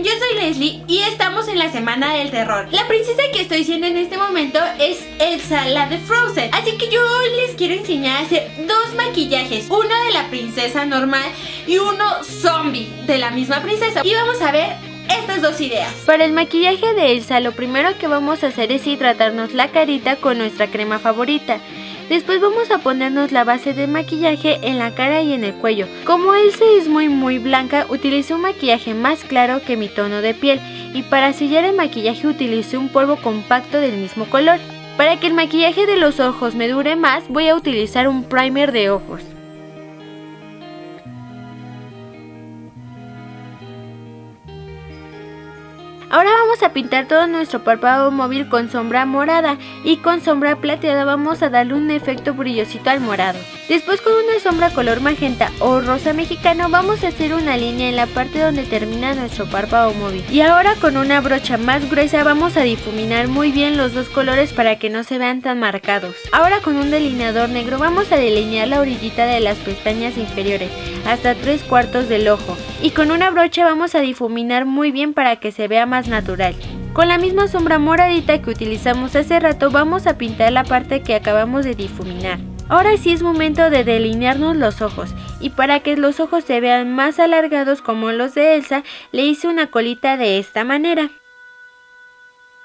Yo soy Leslie y estamos en la semana del terror. La princesa que estoy siendo en este momento es Elsa, la de Frozen. Así que yo hoy les quiero enseñar a hacer dos maquillajes. Uno de la princesa normal y uno zombie de la misma princesa. Y vamos a ver estas dos ideas. Para el maquillaje de Elsa, lo primero que vamos a hacer es hidratarnos la carita con nuestra crema favorita. Después vamos a ponernos la base de maquillaje en la cara y en el cuello. Como Elsa es muy blanca, utilicé un maquillaje más claro que mi tono de piel. Y para sellar el maquillaje utilicé un polvo compacto del mismo color. Para que el maquillaje de los ojos me dure más, voy a utilizar un primer de ojos. Ahora vamos a pintar todo nuestro párpado móvil con sombra morada y con sombra plateada vamos a darle un efecto brillosito al morado. Después con una sombra color magenta o rosa mexicano vamos a hacer una línea en la parte donde termina nuestro párpado móvil. Y ahora con una brocha más gruesa vamos a difuminar muy bien los dos colores para que no se vean tan marcados. Ahora con un delineador negro vamos a delinear la orillita de las pestañas inferiores hasta 3/4 del ojo. Y con una brocha vamos a difuminar muy bien para que se vea más natural. Con la misma sombra moradita que utilizamos hace rato vamos a pintar la parte que acabamos de difuminar. Ahora sí es momento de delinearnos los ojos y para que los ojos se vean más alargados como los de Elsa le hice una colita de esta manera.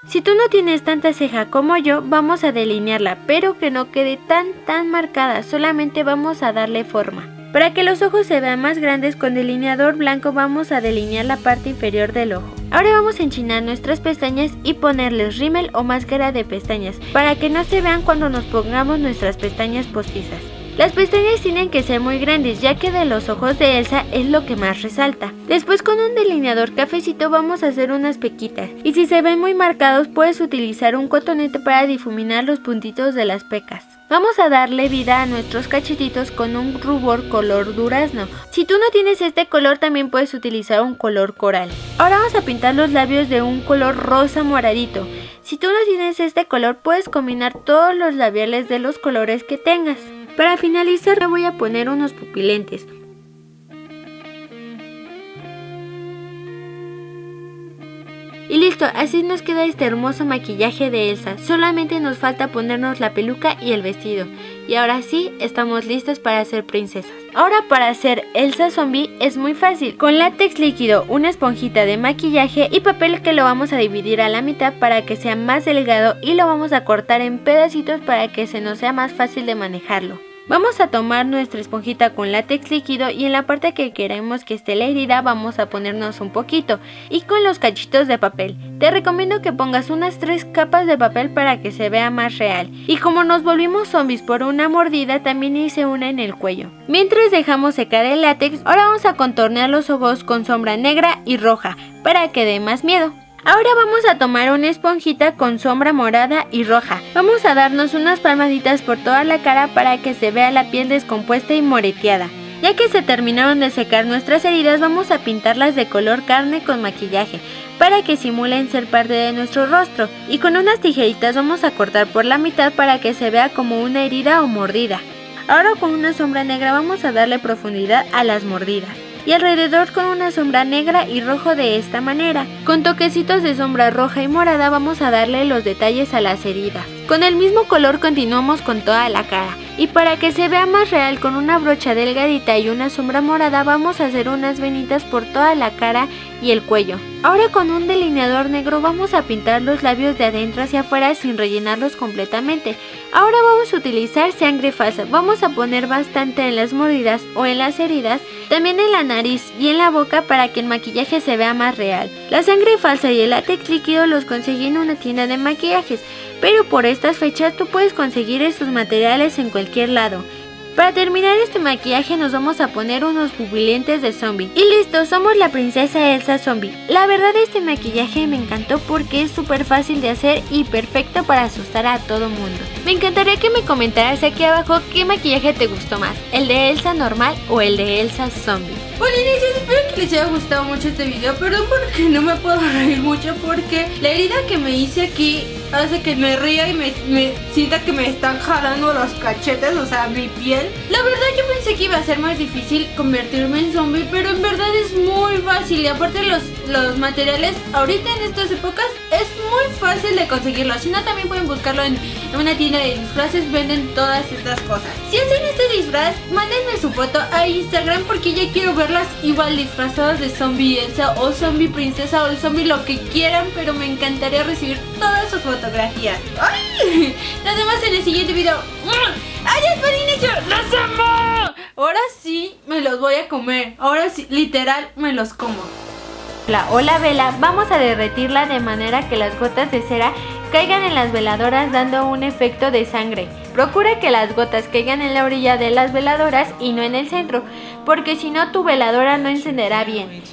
Si tú no tienes tanta ceja como yo vamos a delinearla pero que no quede tan marcada, solamente vamos a darle forma. Para que los ojos se vean más grandes con delineador blanco vamos a delinear la parte inferior del ojo. Ahora vamos a enchinar nuestras pestañas y ponerles rímel o máscara de pestañas para que no se vean cuando nos pongamos nuestras pestañas postizas. Las pestañas tienen que ser muy grandes ya que de los ojos de Elsa es lo que más resalta. Después con un delineador cafecito vamos a hacer unas pequitas y si se ven muy marcados puedes utilizar un cotonete para difuminar los puntitos de las pecas. Vamos a darle vida a nuestros cachetitos con un rubor color durazno. Si tú no tienes este color también puedes utilizar un color coral. Ahora vamos a pintar los labios de un color rosa moradito. Si tú no tienes este color puedes combinar todos los labiales de los colores que tengas. Para finalizar le voy a poner unos pupilentes. Y listo, así nos queda este hermoso maquillaje de Elsa. Solamente nos falta ponernos la peluca y el vestido. Y ahora sí, estamos listos para ser princesas. Ahora para hacer Elsa Zombie es muy fácil. Con látex líquido, una esponjita de maquillaje y papel que lo vamos a dividir a la mitad para que sea más delgado y lo vamos a cortar en pedacitos para que se nos sea más fácil de manejarlo. Vamos a tomar nuestra esponjita con látex líquido y en la parte que queremos que esté la herida vamos a ponernos un poquito y con los cachitos de papel. Te recomiendo que pongas unas 3 capas de papel para que se vea más real. Y como nos volvimos zombies por una mordida también hice una en el cuello. Mientras dejamos secar el látex, ahora vamos a contornear los ojos con sombra negra y roja para que dé más miedo. Ahora vamos a tomar una esponjita con sombra morada y roja. Vamos a darnos unas palmaditas por toda la cara para que se vea la piel descompuesta y moreteada. Ya que se terminaron de secar nuestras heridas, vamos a pintarlas de color carne con maquillaje para que simulen ser parte de nuestro rostro. Y con unas tijeritas vamos a cortar por la mitad para que se vea como una herida o mordida. Ahora con una sombra negra vamos a darle profundidad a las mordidas. Y alrededor con una sombra negra y rojo de esta manera. Con toquecitos de sombra roja y morada vamos a darle los detalles a las heridas. Con el mismo color continuamos con toda la cara. Y para que se vea más real con una brocha delgadita y una sombra morada vamos a hacer unas venitas por toda la cara y el cuello. Ahora con un delineador negro vamos a pintar los labios de adentro hacia afuera sin rellenarlos completamente. Ahora vamos a utilizar sangre falsa. Vamos a poner bastante en las mordidas o en las heridas, también en la nariz y en la boca para que el maquillaje se vea más real. La sangre falsa y el látex líquido los conseguí en una tienda de maquillajes, pero por estas fechas tú puedes conseguir estos materiales en cualquier lado. Para terminar este maquillaje nos vamos a poner unos pupilentes de zombie. Y listo, somos la princesa Elsa Zombie. La verdad este maquillaje me encantó porque es súper fácil de hacer y perfecto para asustar a todo mundo. Me encantaría que me comentaras aquí abajo qué maquillaje te gustó más, el de Elsa normal o el de Elsa Zombie. Hola inicios, espero que les haya gustado mucho este video. Perdón porque no me puedo reír mucho porque la herida que me hice aquí hace que me ría y me sienta que me están jalando los cachetes, o sea, mi piel. La verdad yo pensé que iba a ser más difícil convertirme en zombie, pero en verdad es muy fácil. fácil y aparte los materiales ahorita en estas épocas es muy fácil de conseguirlo. Si no, también pueden buscarlo en una tienda de disfraces, venden todas estas cosas. Si hacen este disfraz, mándenme su foto a Instagram porque ya quiero verlas igual disfrazadas de zombie Elsa o zombie princesa o el zombie lo que quieran, pero me encantaría recibir todas sus fotografías. ¡Ay! Nos vemos en el siguiente video. ¡Adiós por inicio! ¡Los amo! Ahora sí me los voy a comer. Ahora sí, literal, me los como. O la vela vamos a derretirla de manera que las gotas de cera caigan en las veladoras dando un efecto de sangre. Procura que las gotas caigan en la orilla de las veladoras y no en el centro, porque si no tu veladora no encenderá bien.